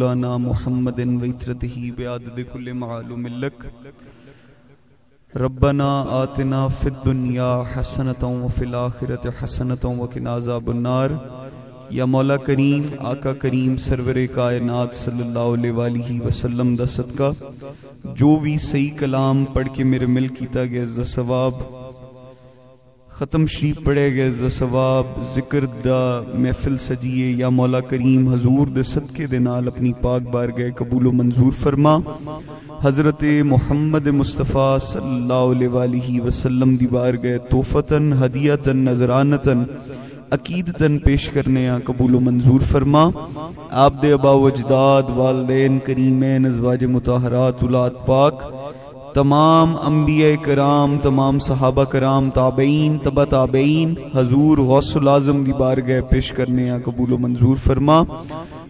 مولانا محمد وإترته بعدد كل معلوم لك ربنا آتنا في الدنيا حسنة وفي الآخرة حسنة وقنا عذاب النار. یا مولا کریم آقا کریم سرور کائنات صلی اللہ علیہ وآلہ وسلم دا صدقہ جو بھی صحیح کلام پڑھ کے میرے مل کیتا گیا دا ثواب، ختم شریف پڑھے گئے دا ثواب، ذکر دا محفل سجیے، یا مولا کریم حضور دے صدقے دے نال اپنی پاک بارگاہ قبول و منظور فرما. حضرت محمد مصطفیٰ صلی اللہ علیہ وآلہ وسلم دی بارگاہ توفتاً ہدیتاً نذرانتاً عقیدتاً پیش کرنے قبول و منظور فرما. آپ دے ابا و اجداد، والدین کریمین، ازواج مطہرات، اولاد پاک، تمام انبیاء کرام، تمام صحابہ کرام، تابعین، تبع تابعین، حضور غوث العظم دی بارگاہ پیش کرنے قبول و منظور فرما.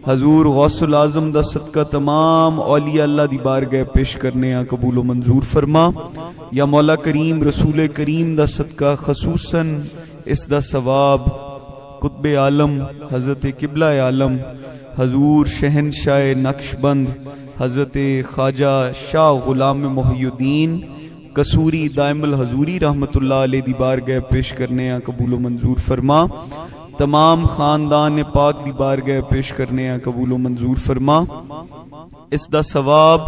حضور غوث العظم دا صدقہ تمام اولیاء اللہ دی بارگاہ پیش کرنے قبول و منظور فرما. یا مولا کریم رسول کریم دا صدقہ خصوصاً اس دا ثواب قطب عالم حضرت قبلہ عالم حضور شہنشاہ نقشبند حضرت خواجہ شاہ غلام محی الدین قصوری دائم الحضوری رحمت اللہ علیہ دی بارگاہ پیش کرنے قبول و منظور فرما. تمام خاندان پاک دی بارگاہ پیش کرنے قبول و منظور فرما. اس دا ثواب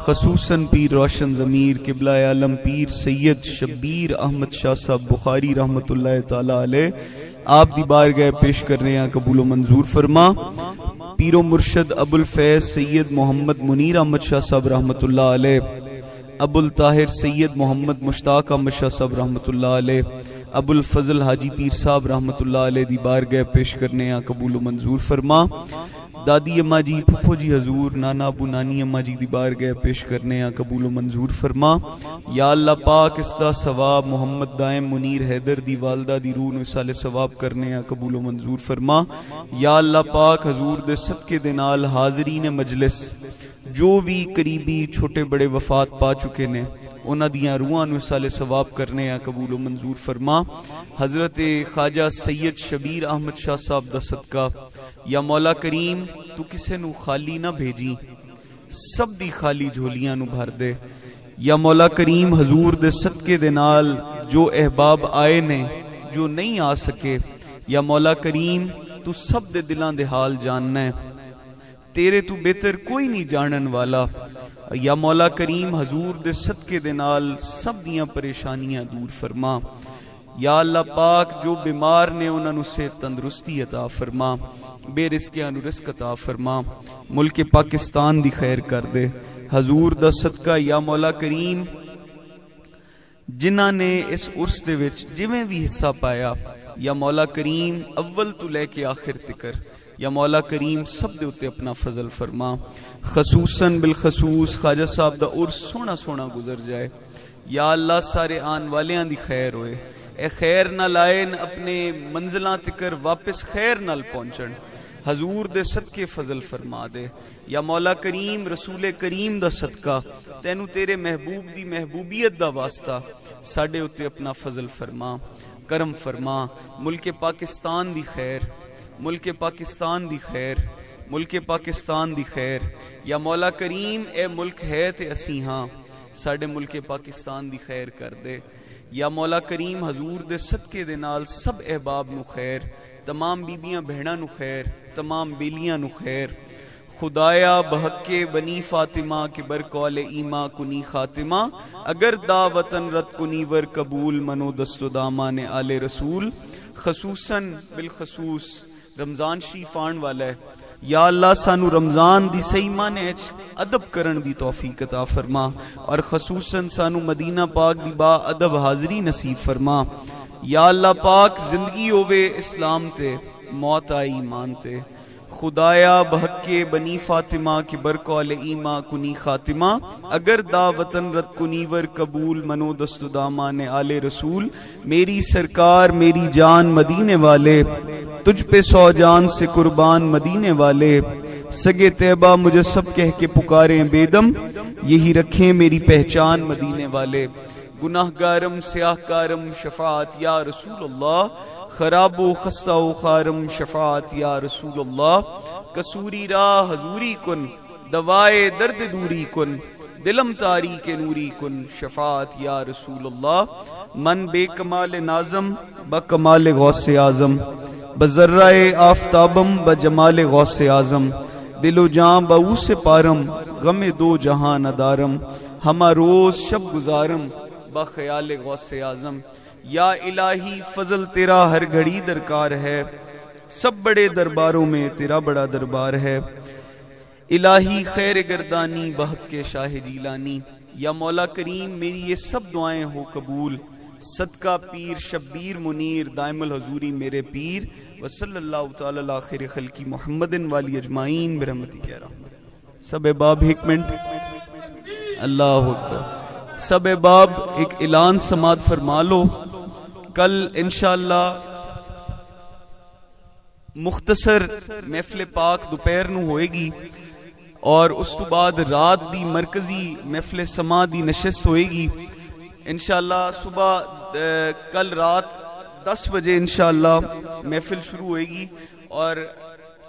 خصوصاً پیر روشن ضمیر قبلہ عالم پیر سید شبیر احمد شاہ صاحب بخاری رحمت اللہ تعالی علیہ آپ دی بارگاہ پیش کرنے قبول و منظور فرما. پیر و مرشد ابو الفیض سید محمد منیر احمد شاہ صاحب رحمت اللہ علیہ، ابو الطاہر سید محمد مشتاق احمد شاہ صاحب رحمت اللہ علیہ، ابو الفضل حاجی پیر صاحب رحمت اللہ علیہ دی بارگاہ پیش کرنے قبول و منظور فرما. دادی اماں جی، پھپھو جی حضور، نانا ابو نانی اماں جی دی بارگاہ پیش کرنے قبول و منظور فرما. یا اللہ پاک اس دا ثواب محمد دائم منیر حیدر دی والدہ دی روح نو اصال ثواب کرنے قبول و منظور فرما. یا اللہ پاک حضور دے صدقے دے نال حاضرین مجلس جو بھی قریبی چھوٹے بڑے وفات پا چکے نے انہاں دیاں روحاں نو اصال ثواب کرنے قبول و منظور فرما. حضرت خواجہ سید شبیر احمد شاہ صاحب دا صدقہ یا مولا کریم تو کسے نو خالی نہ بھیجی، سب دی خالی جھولیاں نو بھر دے. یا مولا کریم حضور دے صدقے دے نال جو احباب آئے نے جو نہیں آ سکے، یا مولا کریم تو سب دے دلان دے حال جاننا ہے، تیرے تو بہتر کوئی نہیں جانن والا. یا مولا کریم حضور دے صدقے دے نال سب دیاں پریشانیاں دور فرما. یا اللہ پاک جو بیمار نے انہاں نو سے تندرستی عطا فرما، بے رزقیاں نو رزق عطا فرما، ملک پاکستان دی خیر کر دے. حضور دا صدقہ یا مولا کریم جنہاں نے اس عرس دے وچ جویں بھی حصہ پایا، یا مولا کریم اول تو لے کے آخر تکر، یا مولا کریم سب دے اتے اپنا فضل فرما. خصوصاً بالخصوص خواجہ صاحب دا عرس سونا سونا گزر جائے. یا اللہ سارے آن والیاں دی خیر ہوئے، اے خیر نہ لائن اپنے منزلاں تکر واپس خیر نال پہنچن، حضور دے صدقے فضل فرما دے. یا مولا کریم رسول کریم دا صدقہ تینو تیرے محبوب دی محبوبیت دا واسطہ ساڑے اتے اپنا فضل فرما، کرم فرما. ملک پاکستان دی خیر، ملک پاکستان دی خیر، ملک پاکستان دی خیر. یا مولا کریم اے ملک ہے تے اسی ہاں، ساڑے ملک پاکستان دی خیر کر دے. یا مولا کریم حضور دے صدقے دے نال سب احباب نو خیر، تمام بیبیاں بہناں نو خیر، تمام بیلیاں نو خیر. خدایا بحق بنی فاطمہ کے برقول ایمہ کنی خاتمہ، اگر دا وطن رد کنی ور قبول منو دست و دامان آل رسول. خصوصاً بالخصوص رمضان شریف آن والا ہے، یا اللہ سانو رمضان دی صحیح معنی ادب کرن دی توفیق عطا فرما، اور خصوصاً سانو مدینہ پاک دی با ادب حاضری نصیب فرما. یا اللہ پاک زندگی ہووے اسلام تے، موت آئی ایمان تے. خدایا بحق بنی فاطمہ کی برقول ایمہ کنی خاتمہ، اگر دا وطن رد کنی ور قبول منو دست دامان آل رسول. میری سرکار میری جان مدینے والے، تجھ پہ 100 جان سے قربان مدینے والے. سگے طیبہ مجھے سب کہہ کے پکاریں بیدم، یہی رکھیں میری پہچان مدینے والے. گناہ گارم سیاہ کارم شفاعت یا رسول اللہ، خراب و خستہ و خارم شفاعت یا رسول اللہ. کسوری راہ حضوری کن، دوائے درد دوری کن، دلم تاری کے نوری کن، شفاعت یا رسول اللہ۔ من بے کمال نازم بکمال غوث اعظم، بذرہ آفتابم بجمال غوث اعظم، دل و جاں بہو سے پارم، غم دو جہاں ندارم، ہمہ روز شب گزارم بخیال غوث اعظم۔ یا الہی فضل تیرا ہر گھڑی درکار ہے، سب بڑے درباروں میں تیرا بڑا دربار ہے۔ الہی خیر گردانی بحق کے شاہ جیلانی، یا مولا کریم میری یہ سب دعائیں ہو قبول، صدقہ پیر شبیر منیر دائم الحضوری میرے پیر، وصلی اللہ تعالی علی خیر خلقی محمد والی اجمعین برحمتک یا رحمت۔ سب احباب ایک منٹ، اللہ اکبر، سب احباب ایک اعلان سماعت فرما لو۔ کل انشاءاللہ مختصر محفل پاک دوپہر نو ہوئے گی، اور اس تو بعد رات دی مرکزی محفل سما دی نشست ہوئے گی انشاءاللہ۔ صبح کل رات 10 بجے انشاءاللہ محفل شروع ہوئے گی، اور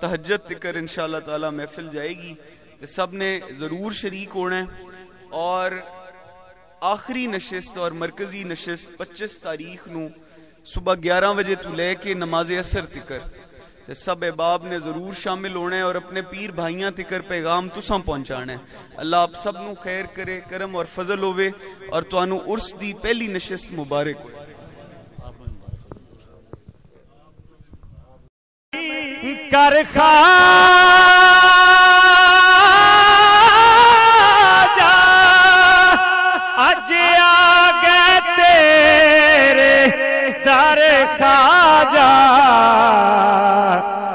تہجد تکر انشاءاللہ تعالی محفل جائے گی، تو سب نے ضرور شریک ہونا ہے۔ اور آخری نشست اور مرکزی نشست 25 تاریخ نو صبح 11 بجے تو لے کے نماز عصر تکر، تو سب احباب نے ضرور شامل ہونا ہے، اور اپنے پیر بھائیاں تکر پیغام تساں پہنچانا ہے۔ اللہ آپ سب نو خیر کرے، کرم اور فضل ہوئے، اور توانو عرس دی پہلی نشست مبارک ہوئے۔ کر خواجہ اج آ گئے تیرے در خواجہ،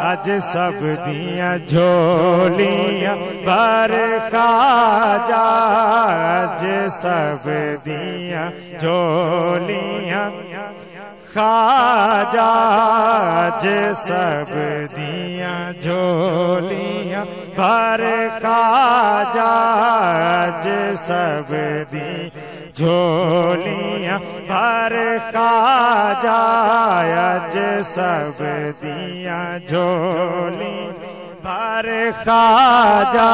اج سب دیاں جھولیاں بھر خواجہ، اج سب دیاں جھولیاں خواجہ، اج سب دیاں جھولیاں بھر خواجہ، اج سب دیاں جھولیاں بھر خواجہ، اج سب دیاں جھولیاں بھر خواجہ،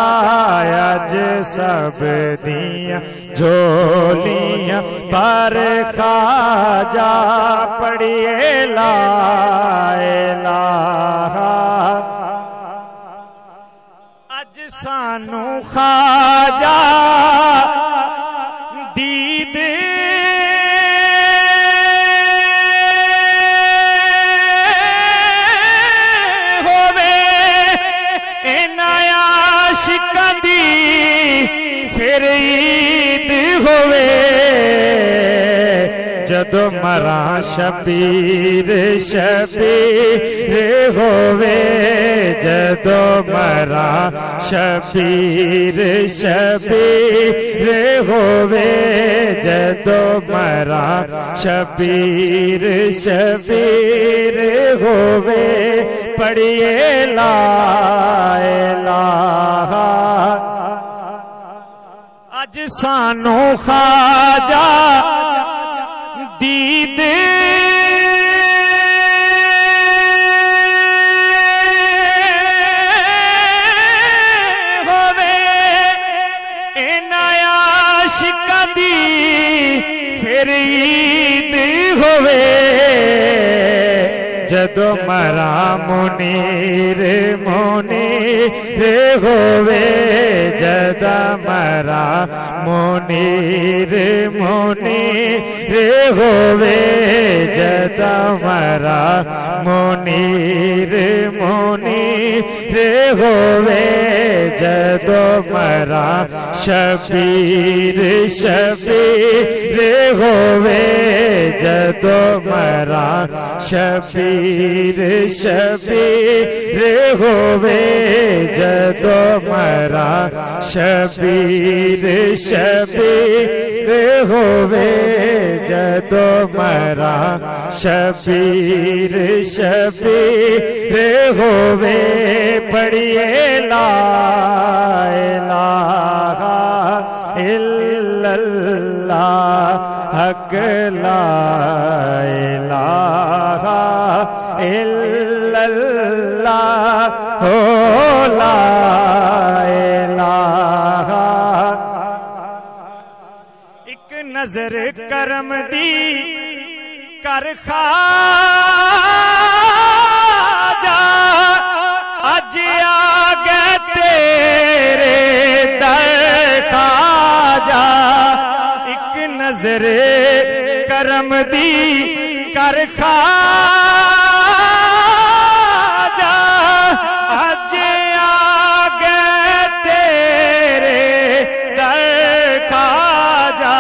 اج سب دیاں جھولیاں بھر خواجہ، پڑھیے لا الہ، اج سانو خواجہ دید ہووے، انہاں عاشقاں دی پھر عید ہووے، جدو مراں شبیر شبیر ہووے، جدو مراں شبیر شبیر ہووے، جدو مراں شبیر شبیر ہووے، پڑھیے لا الہ، اج سانو خواجہ دید ہووے، انہاں عاشقاں دی پھر عید ہووے، جدو مراں منیر منیر ہووے، جدو مراں منیر منیر ہووے، جدو مراں منیر منیر ہووے، جدو مراں شبیر شبیر ہووے، جدو مراں شبیر شبیر ہووے، جدو مراں شبیر شبیر ہووے، جدو مراں شبیر شبیر ہووے، پڑھیے لا الہ الا اللہ، حق لا الہ الا اللہ، نظر کرم دی کر خواجہ اج آ گئے تیرے در خواجہ ایک نظر کرم دی کر خواجہ اج آ گئے تیرے در خواجہ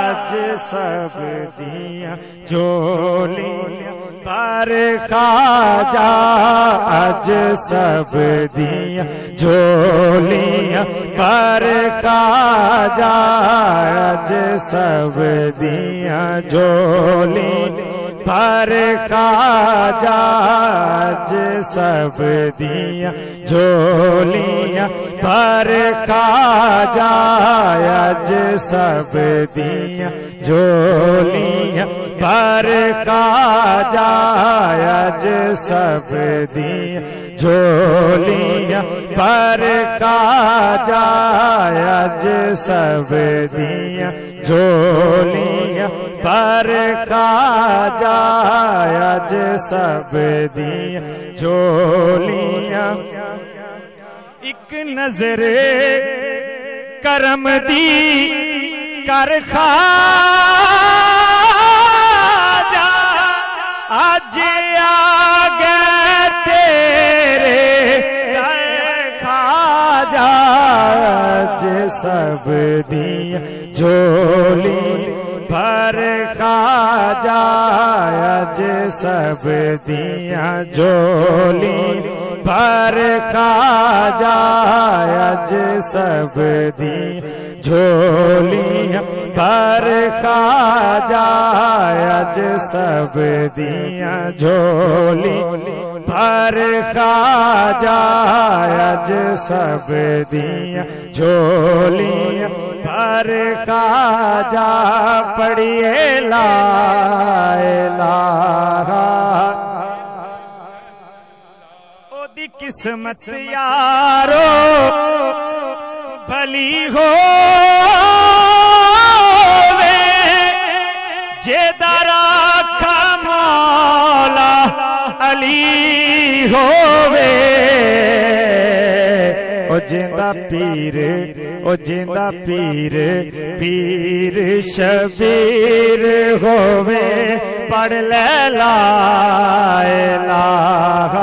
اج سب دیاں جولیاں پر خواجہ اج سب دیاں جولیاں پر خواجہ اج سب دیاں جولیاں پر خواجہ اج سب دیاں جولیاں پر خواجہ اج سب دیاں جولیاں پر خواجہ اج سب دیاں جولیاں پر خواجہ اج سب دیاں جولیاں پر خواجہ اج سب دیاں جولیاں ایک نظر کرم دی کر خواجہ اج آ گئے تیرے در خواجہ اج سب دیاں جولی پر خواجہ اج سب دیاں جولی پر خواجہ اج سب دیاں جولیاں پر خواجہ اج سب دیاں جولی پر خواجہ اج سب دیاں جولیاں پر خواجہ پڑھیے لا الہ او دی قسمت یارو بھلی ہو جیدارا مولا علی ہووے او جیندہ پیر او جیندہ پیر پیر شبیر ہووے پڑھ لے لا الہ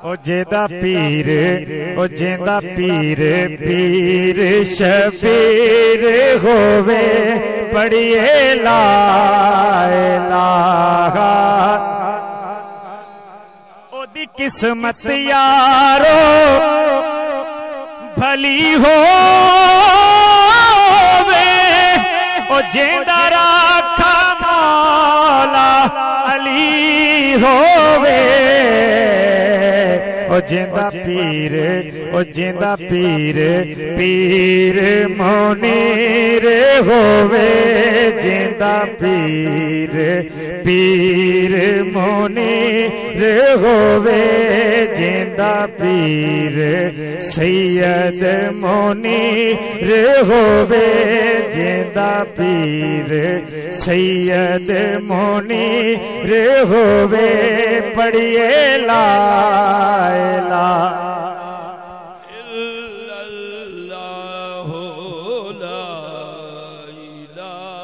او جیندہ پیر او جیندہ پیر پیر شبیر ہووے پڑھیے لا الہ او دی قسمت یارو بھلی ہووے او جیندہ راکھا مولا علی ہووے او جیندہ پیر او جیندہ پیر پیر منیر ہووے جیندہ پیر پیر منیر ہووے جیندہ پیر سید منیر ہووے جیندہ پیر سید منیر ہووے پڑھیے لا الہ الا اللہ لا الہ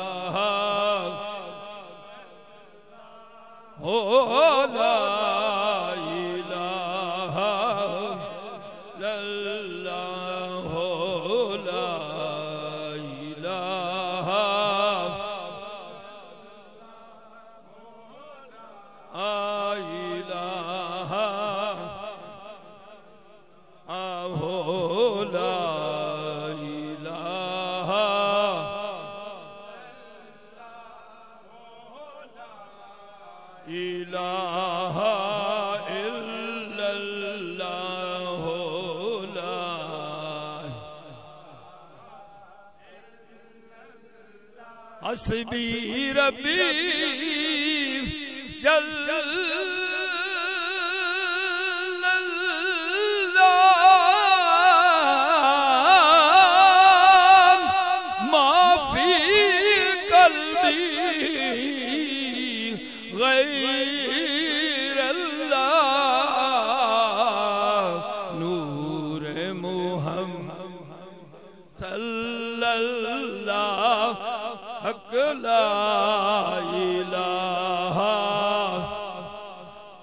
لا الہ لا اللہ لا حسبی ربی جل اللہ ما حق لا الہ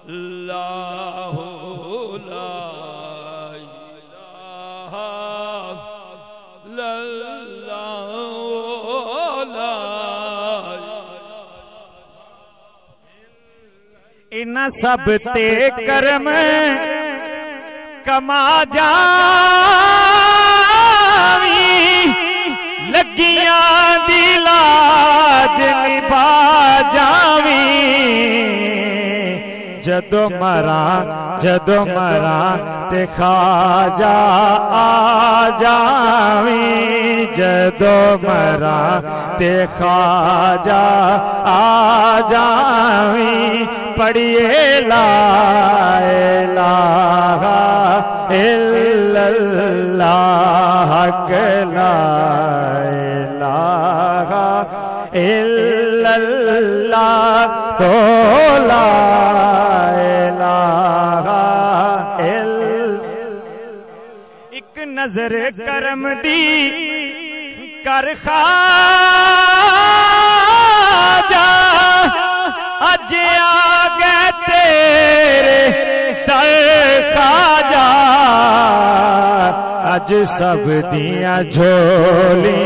اللہ لا الہ الا اللہ ان سب تے کرم کما جاوی لگیاں دی لاج نبھا جاوی جدو مراں تے خواجہ آ جاوی جدو مراں تے خواجہ آ جاوی پڑھیے لا الہ الا اللہ حق لا الہ الا اللہ لا الہ الا ایک نظر کرم دی کر خواجہ اج آگے تیرے در خواجہ اج سب دیاں جھولی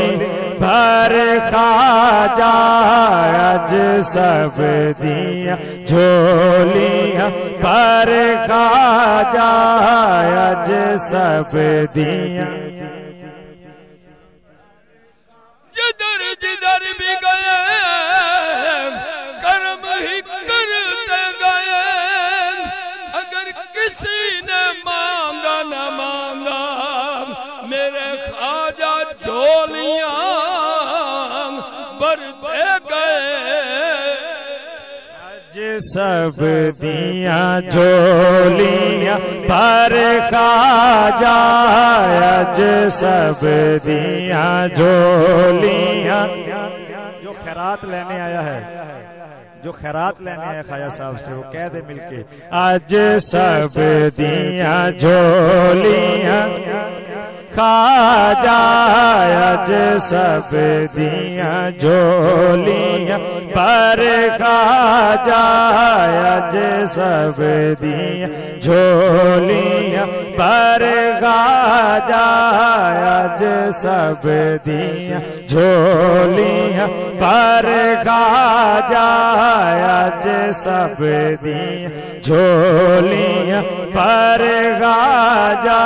بھر خواجہ اج سب دیاں جھولیاں بھر خواجہ اج سب دیاں جدر جدر بھی گئے کرم ہی کرتے گئے اگر کسی نے مانگا نہ مانگا میرے خواجہ جھولیاں بھرتے گئے اج سب دیاں جھولیاں بھر خواجہ اج سب دیاں جھولیاں جو خیرات لینے آیا ہے خواجہ صاحب سے وہ کہہ دے مل کے اج سب دیاں جھولیاں خواجہ اج سب دیاں جھولیاں پر خواجہ اج سب دیاں جھولیاں پر خواجہ اج سب دیاں جھولیاں پر خواجہ اج سب دیاں جھولیاں پر خواجہ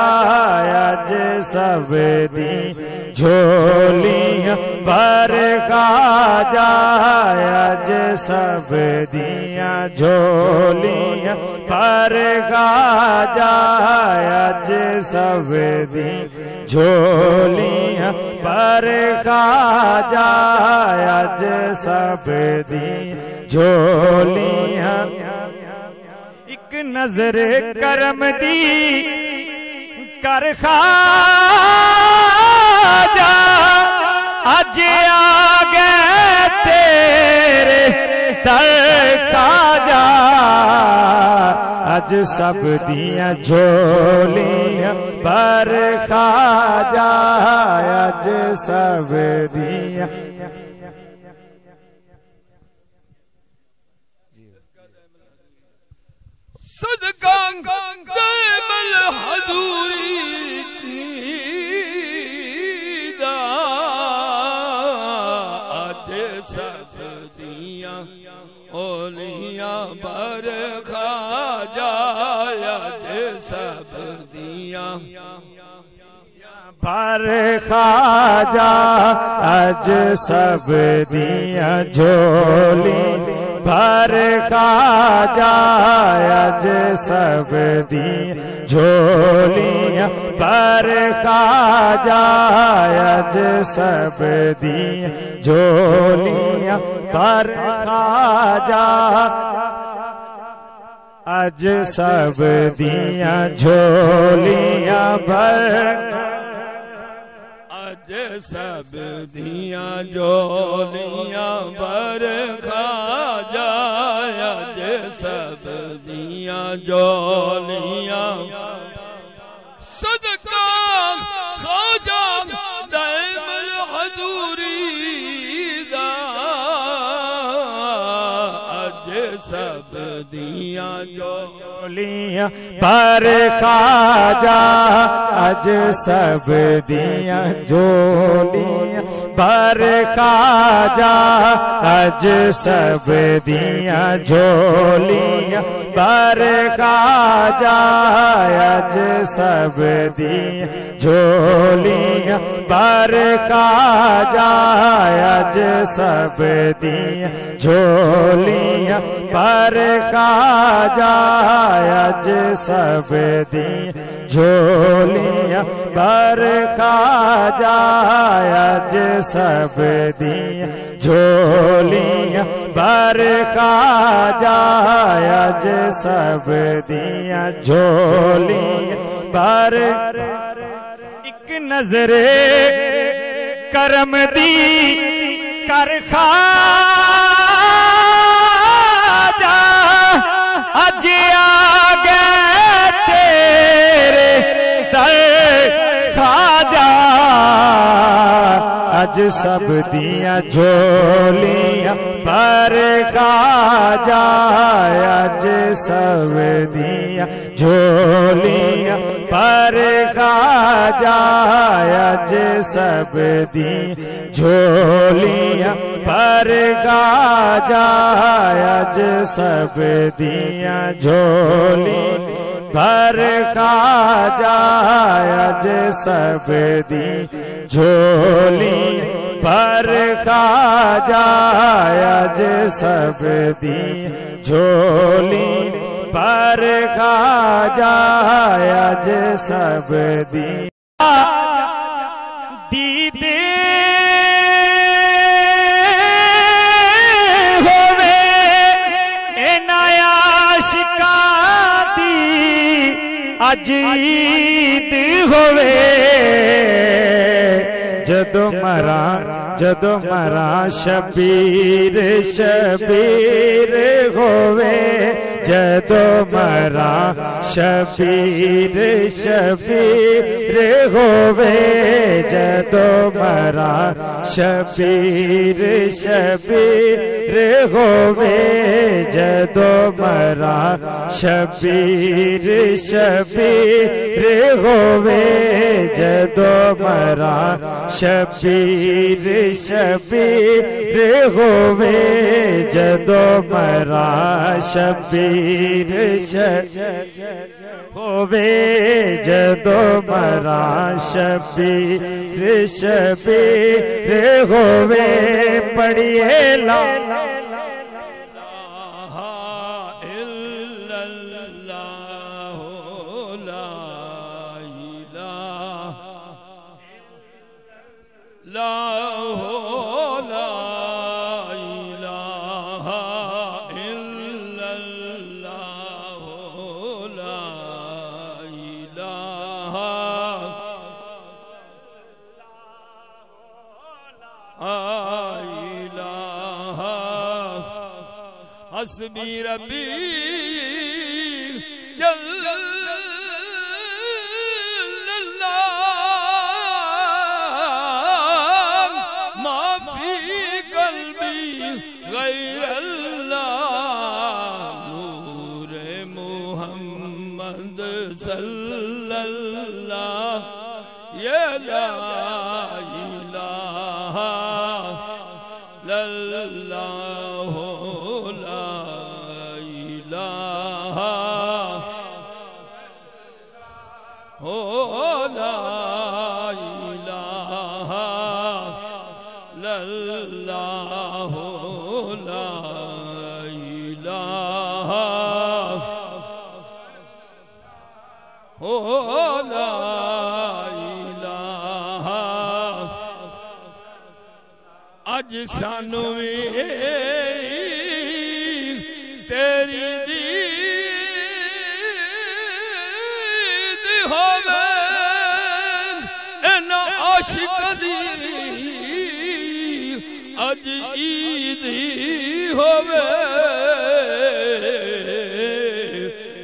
اج سب دیاں جھولیاں پر خواجہ اج سب دیاں جھولیاں پر خواجہ اج سب دیاں جھولیاں پر خواجہ اج سب دیاں جھولیاں ایک نظر کرم دی کر خواجہ اج آگے تیرے در خواجہ اج سب دیاں جھولیاں پر خواجہ اج سب دیاں صدقہ دائم الحضوری دا آج سب دیاں اولیاں بر خواجہ آج سب دیاں پر خواجہ اج سب دیاں جھولی پر خواجہ اج سب دیاں جھولیاں پر خواجہ اج سب دیاں جھولیاں پر خواجہ اج سب دیاں جھولیاں پر اج سب دیاں جھولیاں بر خواجہ اج سب دیاں جھولیاں صدقہ خواجہ دائم الحضوری دا دیاں جولیاں بر خواجہ اج سب دیاں جولیاں بر خواجہ اج سب دیاں جولیاں بر خواجہ اج سب دیاں جولیاں بر خواجہ اج سب دیاں جولیاں بر خواجہ اج سب دیاں جولیاں بر خواجہ اج سب دیاں جولیاں بر خواجہ اج سب دیاں جولیاں بر ایک نظر کرم دی کر خواجہ اج آ گئے تیرے در خواجہ اج سب دیاں جولیاں بر خواجہ اج سب دیاں جولیاں بر خواجہ اج سب دیاں جولیاں بر خواجہ اج سب دیاں جولیاں بر خواجہ اج سب دیاں جولیاں بر خواجہ اج سب دیاں جولیاں بر خواجہ اج سب دیاں دیدے ہوئے انہیں عاشقاں دی اج عید ہوئے جدو مراں شبیر شبیر ہوئے جدو مراں شبیر شبیر ہوئے جدو مراں شبیر شبیر ہوئے جدو مراں شبیر شبیر ہوئے جدو مراں شبیر شبیر ہوئے جدو مراں شبیر شبیر ہوئے جدو مراں شبیر شبیر ہوئے پڑھیے لا حسبی ربی جل اللہ ما فی قلبی غیر اللہ نور محمد صلی اللہ یا لا الہ الا اللہ اج سانو تیری دید ہووے ان عاشق دی اج عید ہووے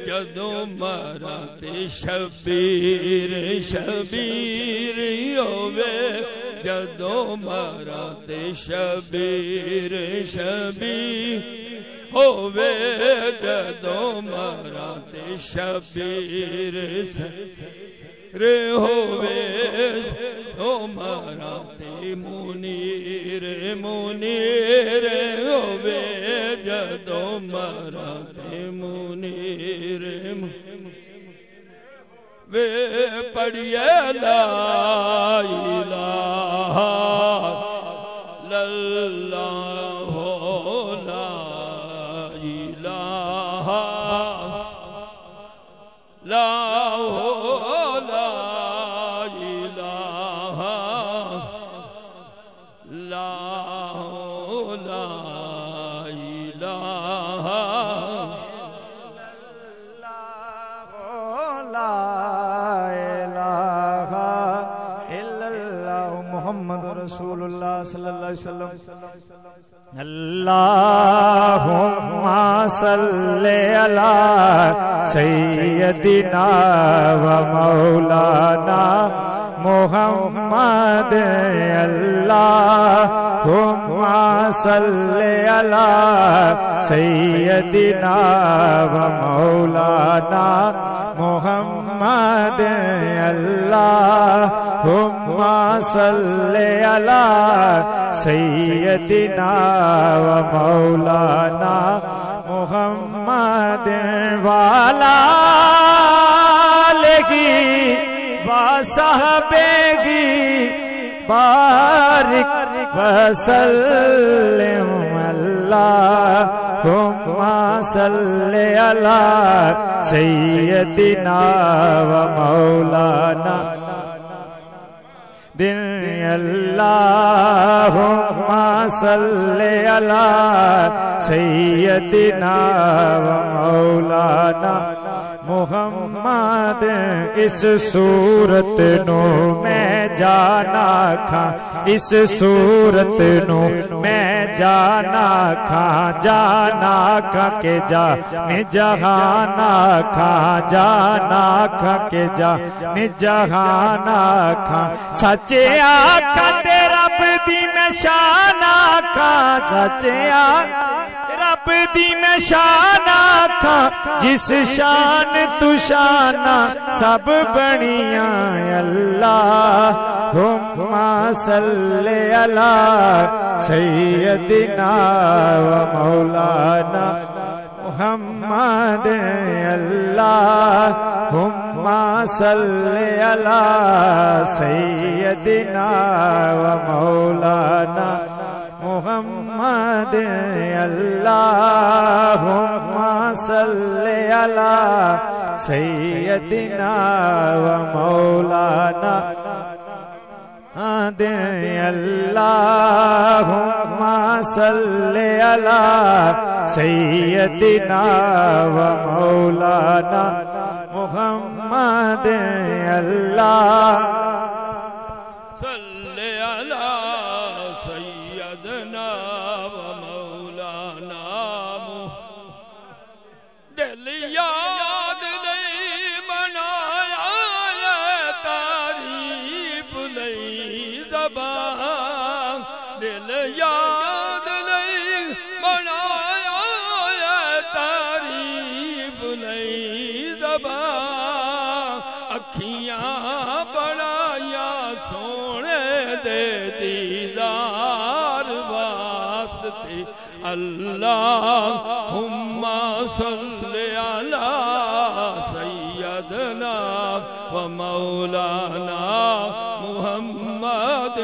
جدوں مرا تے شبیر شبیر ہووے جدوں مرا تے شبیر شبیر ہووے جدوں مراں تے شبیر رے ہووے سو مراں تے منیر منیر ہووے جدوں مراں تے منیر وے پڑھیے لا الہ الا اللہ لا الہ لا رسول اللہ صلی اللہ علیہ وسلم اللہم صلی علی سیدنا و مولانا محمد اللہم صلی علی سیدنا و مولانا محمد اللہم صلی علی سیدنا و مولانا محمد والا لگی وصحبہ بارک وسلم اللہم صلی علی سیدنا و مولانا دن اللہم صلی علی سیدنا و مولانا محمد اس صورت نو میں جانا کھاں اس صورت نو میں جانا کھاں جانا کھاں کے جانے جہانا کھاں جانا کھاں کے جانے جہانا کھاں سچے آکھاں تے رب دی میں شان آکھاں سچے آکھاں رب دی میں شان آکھاں جس شان تو شانہ سب بنیاں اللہم صلی علی سیدنا و مولانا محمد اللہم صلی علی سیدنا و مولانا محمد اللہم صلی علی سیدنا و مولانا اللہم صلی علی سیدنا و مولانا محمد اللہ صلی علی سیدنا و مولانا دل یاد نہیں بنایا تعریف نہیں زبان دل یاد نہیں بنایا تعریف نہیں زبان اکھیاں بنایا سونے دے دیدار واسطے اللہم صلی علی سیدنا و مولانا محمد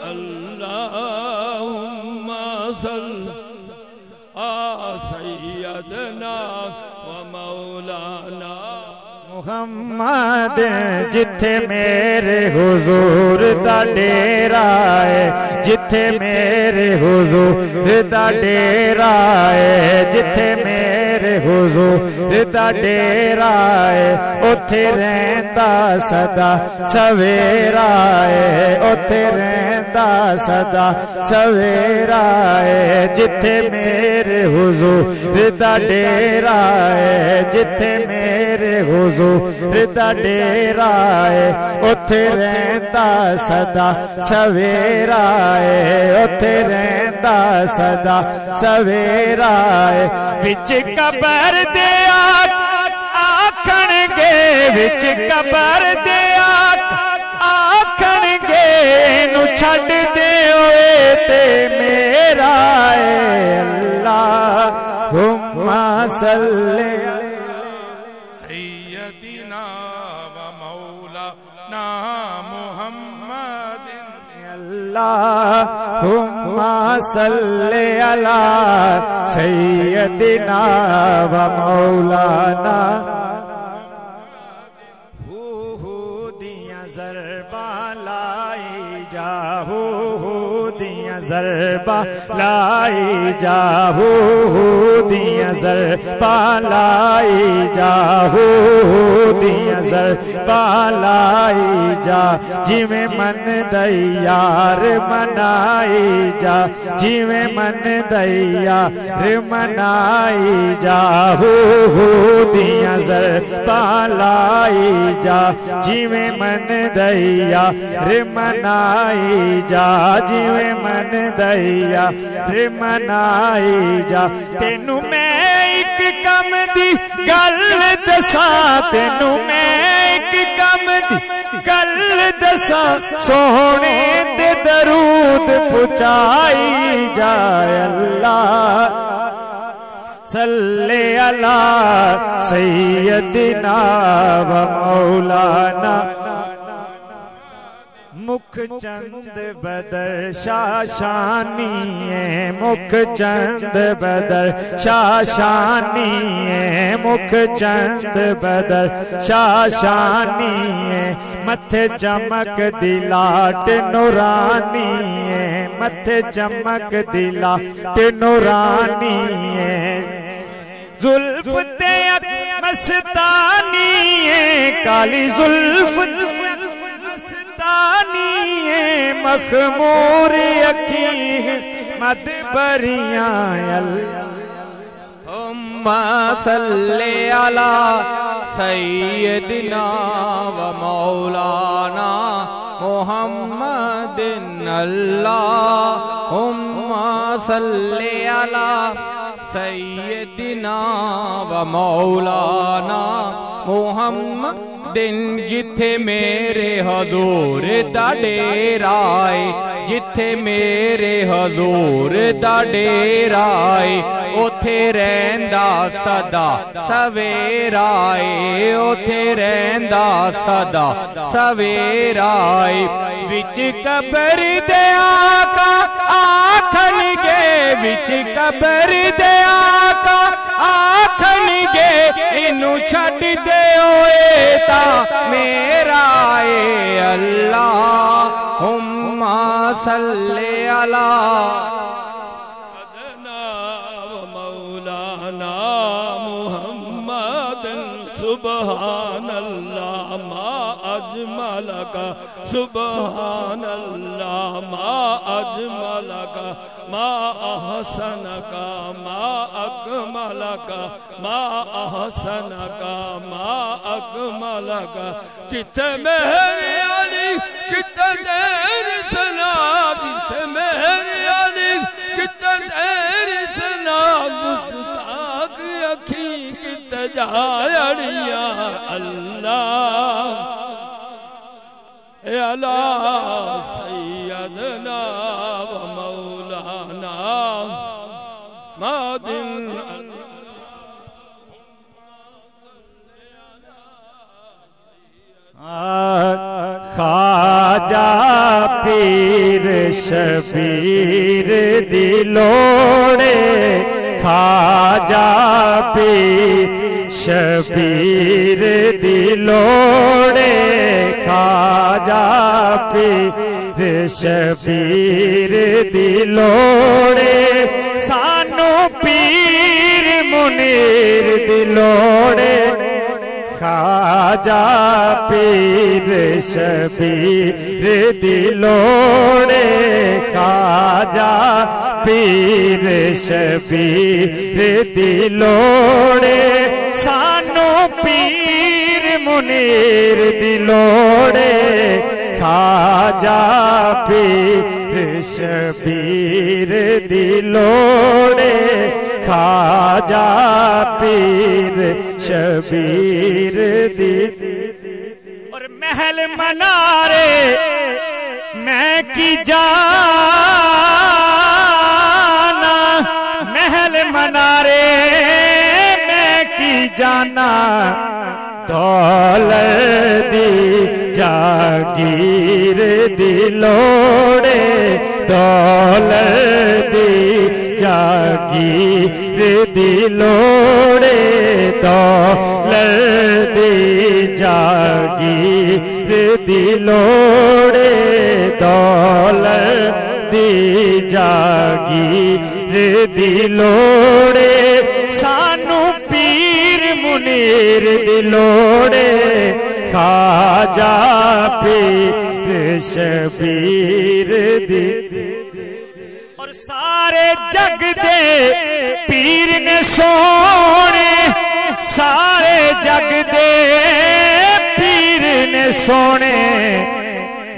اللہم صلی سیدنا و مولانا محمد جتھے میرے حضور دا ڈیرا ہے جتھے میرے حضور دا ڈیرا ہے جتھے میرے میرے حضور دا ڈیرا ہے اوتھے رہندا صدا سویرا ہے اوتھے رہندا صدا سویرا ہے جتھے میرے حضور دا ڈیرا ہے جتھے میرے حضور دا ڈیرا ہے اوتھے رہندا صدا سویرا ہے اوتھے رہندا صدا سویرا ہے وچ قبر دے آکھن گے وچ قبر دے آکھن گے نو چھڈ دے ہوئے تے میرا ہے اللہم صلی سیدنا و مولانا محمد اللہم صلی علی سیدنا و مولانا دیاں ضرباں لائی جا دیاں ضرباں لائی جا دیاں ضرباں لائی جا دیاں ضرباں لائی جا جویں من دئی یار منائی جا جویں من دئی یار منائی جا دیاں ضرباں لائی جا جویں من دئی یار منائی جا جویں من دئی یار منائی جا تینو میں ایک کم دی گل دساں تینو میں ایک کم دی گل دساں سونے تے درود پہنچائی جائے اللہ صلی علی سیدنا و مولانا مکھ چند بدر شاشانی ہے مکھ چند بدر شاشانی ہے مکھ چند بدر شاشانی ہے متھے چمک دلاٹ نورانی ہے متھے چمک دلاٹ نورانی ہے زلف تے مستانی ہے کالی زلف مخمور اکھی مد بریاں اللہم صلی علی سیدنا و مولانا محمد اللہم صلی علی سیدنا و مولانا محمد دن جتھے میرے حضور دا ڈیرا ہے جتھے میرے حضور دا ڈیرا ہے اوتھے رہندا صدا سویرا ہے اوتھے رہندا صدا سویرا ہے وچ قبر دے آقا آکھن گے وچ قبر دے آقا آکھن گے اینو چھڈ دے ہوئے تا میرا اے اللہم صلی علی سیدنا و مولانا محمد سبحان اللہ ما اجملک سبحان اللہ ما اجملک ما احسنک ما اکملک ما احسنک ما اکملک کتے میرے علی کتے تیری سنا کتے میرے علی کتے تیری سنا گستاخ اکھی کتے جاڑیا اللہ اعلیٰ سیدنا و مولانا مادن خواجہ پیر شبیر دلوڑے خواجہ پیر شبیر دلوڑے خواجہ پیر شبیر دلوڑے سانو پیر منیر دی لوڑے خواجہ پیر شبیر دی لوڑے خواجہ پیر شبیر دی لوڑے سانو پیر منیر دی لوڑے خواجہ پیر شبیر دی لوڑے خواجہ پیر شبیر دی اور محل منارے میں کی جانا محل منارے میں کی جانا دولت دی جاگیر دی لوڑے دولت دی جاگیر دی لوڑے دولت دی جاگیر دی لوڑے دولت دی جاگیر دی لوڑے سانو پیر منیر دی لوڑے خواجہ پیر شبیر دی اور سارے جگ دے پیر نے سونے سارے جگ دے پیر نے سونے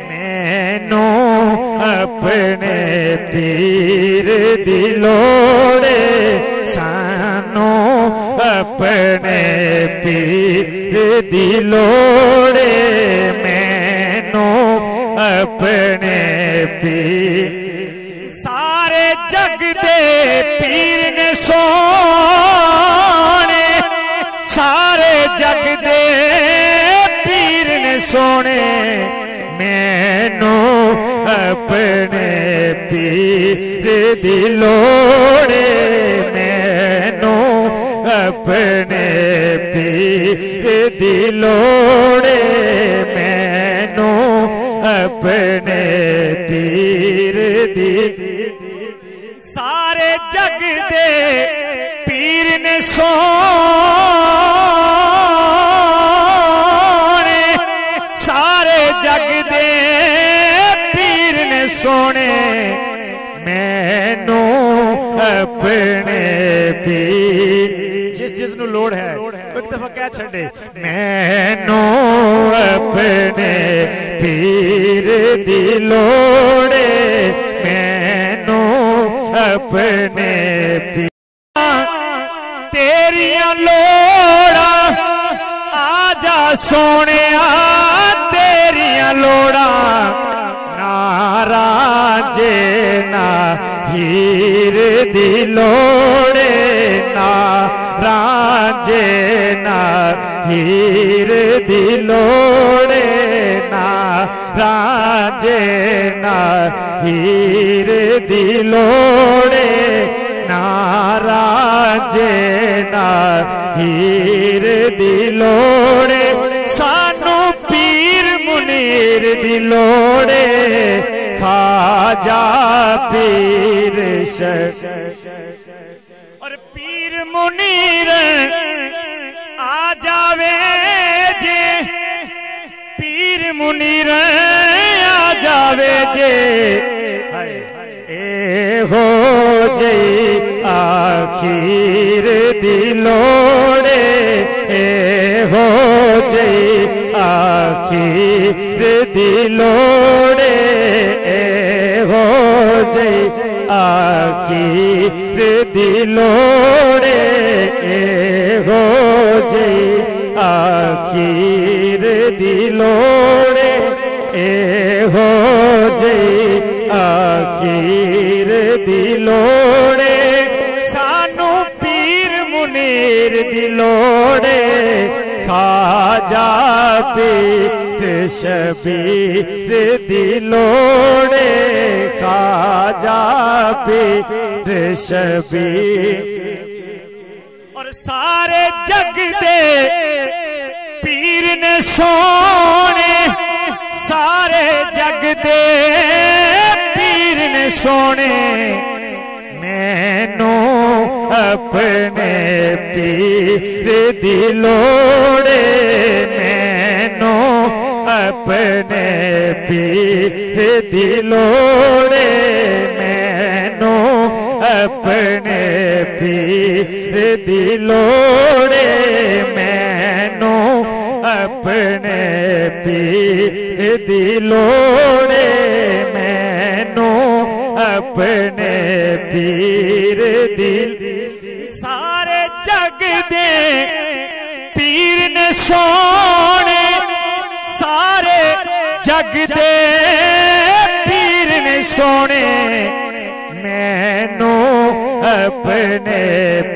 مینو اپنے پیر دی لوڑے سانو اپنے پیر دی لوڑے مینو اپنے پیر سارے جگ دے پیر نے سونے سارے جگ دے پیر نے سونے مینو اپنے پیر دی لوڑے مینو اپنے پیر دی لوڑے مینو اپنے پیر دی سارے جگ دے پیر نے سونے سارے جگ دے پیر نے سونے مینو اپنے پیر جس نو لوڑ ہے ایک دفعہ کہہ چھڑے مینو اپنے پیر دی لوڑے مینو اپنے پیر تیریاں لوڑا آجا سونے تیریاں لوڑا ناراجے نا ہیر دی لوڑے ناراجے نا ہیر دی لوڑے ناراجے نا ہیر دی لوڑے ناراجے نا ہیر دی لوڑے سانو پیر منیر دی لوڑے خواجہ پیر اور پیر منیر آ جاوے جے پیر منیر آ جاوے جے اے ہو جے آخیر دی لوڑے اے ہو جے آخیر دی لوڑے اے ہو جے آخیر دی لوڑے اے ہو جے آخیر دی لوڑے اے ہو جے آخیر دی لوڑے سانو پیر منیر دی لوڑے خواجہ پیر شبیر دی لوڑے خواجہ پیر شبیر اور سارے جگ دے پیر نے سونے سارے جگ دے پیر نے سونے مینو اپنے پیر دی لوڑے مینو اپنے پیر دی لوڑے مینو اپنے پیر دی لوڑے مینو اپنے پیر دی لوڑے مینو اپنے پیر دی سارے جگ دے پیر نے سونے سارے جگ دے پیر نے سونے مینو اپنے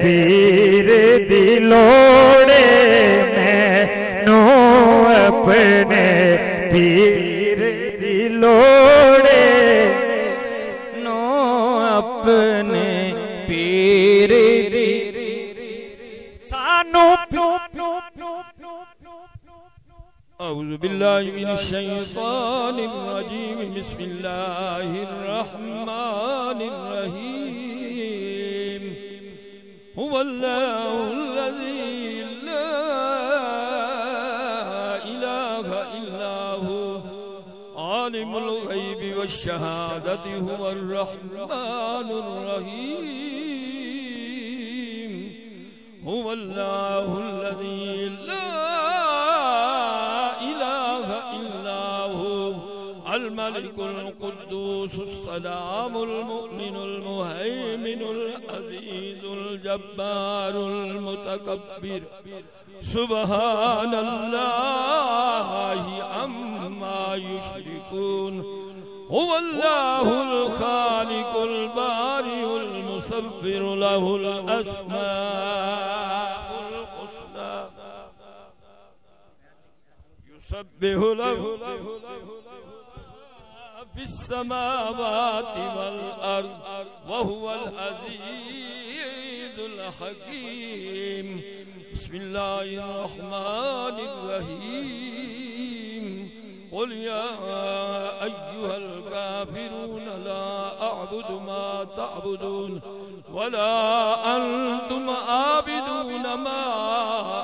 پیر دی لوڑے مینو اپنے پیر دی لوڑے نو اپنے پیر دی سانو اعوذ باللہ من الشیطان الرجیم بسم اللہ الرحمن الرحیم هو اللہ الذی لا الہ الا هو عالم الغیب والشہادت هو الرحمن الرحیم هو اللہ الذی لا الملك القدوس السلام المؤمن المهيمن العزيز الجبار المتكبر سبحان الله عما يشركون هو الله الخالق البارئ المصور له الأسماء الحسنى يسبح له في السماوات والأرض وهو العزيز الحكيم بسم الله الرحمن الرحيم قل يا أيها الكافرون لا أعبد ما تعبدون ولا أنتم عابدون ما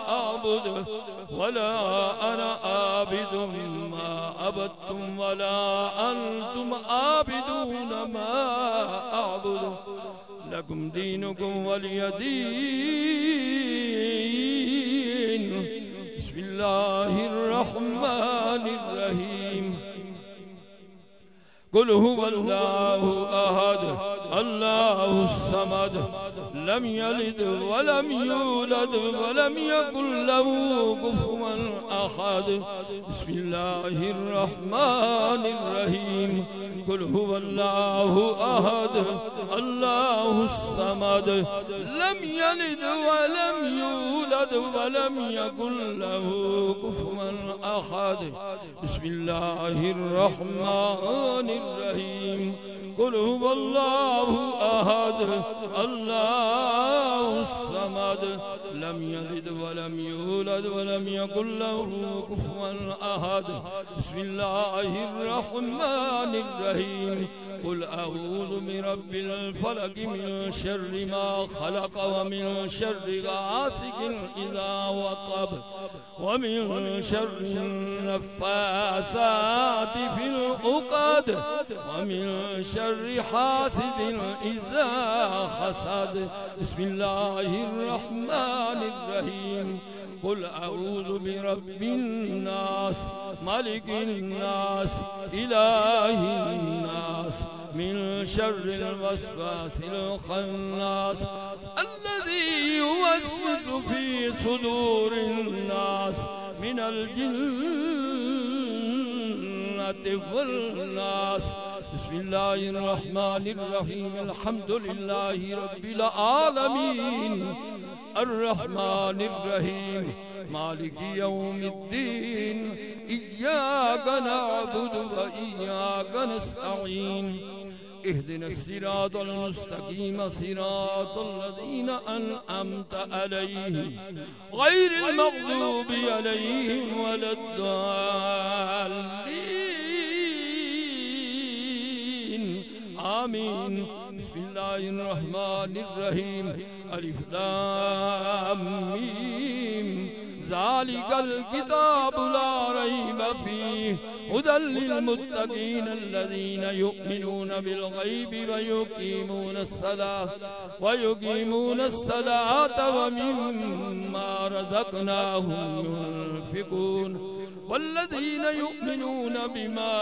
أعبد ولا أنا عابد ما عبدتم ولا أنتم عابدون ما أعبد لكم دينكم ولي دين بسم الله الرحمن الرحيم قل هو الله أحد الله الصمد لم يلد ولم يولد ولم يكن له كفوا أحد بسم الله الرحمن الرحيم قل هو الله أحد الله الصمد لم يلد ولم يولد ولم يكن له كفوا أحد بسم الله الرحمن الرحيم قل هو الله أحد الله الصمد لم يلد ولم يولد ولم يكن له كفوا أحد بسم الله الرحمن الرحيم قل أعوذ برب الفلق من شر ما خلق ومن شر غاسق إذا وقب ومن شر النفاثات في العقد ومن شر حاسد إذا حسد بسم الله الرحمن الرحيم قل أعوذ برب الناس ملك الناس إله الناس من شر الوسواس الخناس الذي يوسوس في صدور الناس من الجنة والناس بسم الله الرحمن الرحيم الحمد لله رب العالمين الرحمن الرحيم مالك يوم الدين إياك نعبد وإياك نستعين اهدنا الصراط المستقيم صراط الذين أنعمت عليهم غير المغضوب عليهم ولا الضالين آمین. بسم اللہ الرحمن الرحیم. الف لام میم. ذالک الکتاب لا ریب فیہ ہدی للمتقین الذین یؤمنون بالغیب ویقیمون الصلاة ومما رزقناہم ينفقون والذین یؤمنون بما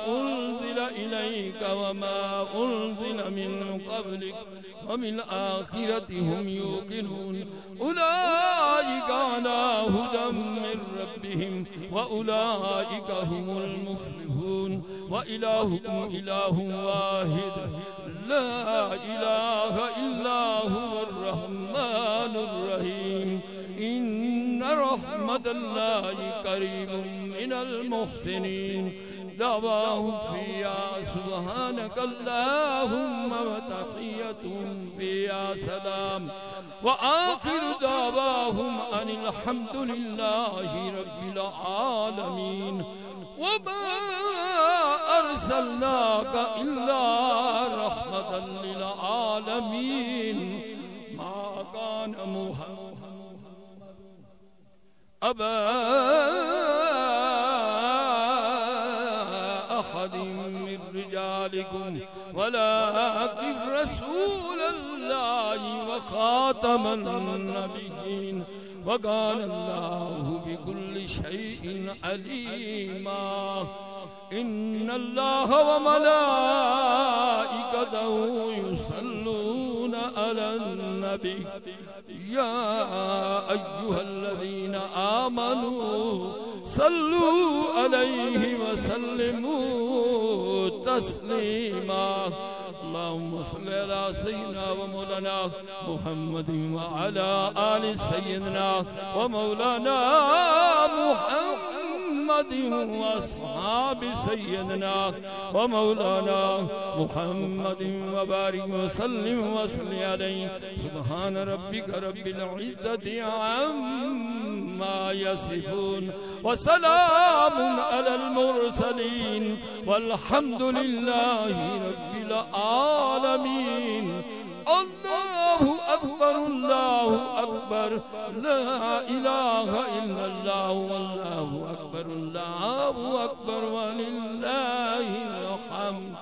انزل الیک وما انزل من قبلک وبالآخرة هم يوقنون أولئك على هدى من ربهم وأولئك هم المفلحون. وإلهكم إله واحد لا إله إلا هو الرحمن الرحيم. إن رحمة الله قريب من المحسنين. دعواهم فيها سبحانك اللهم وتحيتهم فيها سلام وآخر دعواهم أن الحمد لله رب العالمين. وما أرسلناك إلا رحمة للعالمين. ما كان محمد أبا أحد من رجالكم ولكن رسول الله وخاتم النبيين وكان الله بكل شيء عليما. إن الله وملائكته يصلون على النبي يا أيها الذين آمنوا صلوا عليه وسلموا تسليما. اللهم صل على سيدنا ومولانا محمد وعلى آل سيدنا ومولانا محمد وأصحاب سيدنا ومولانا محمد وبارك وسلم وصل عليه. سبحان ربك رب العزة عما يصفون وسلام على المرسلين والحمد لله رب العالمين. الله أكبر الله أكبر لا إله إلا الله والله أكبر الله أكبر ولله الحمد.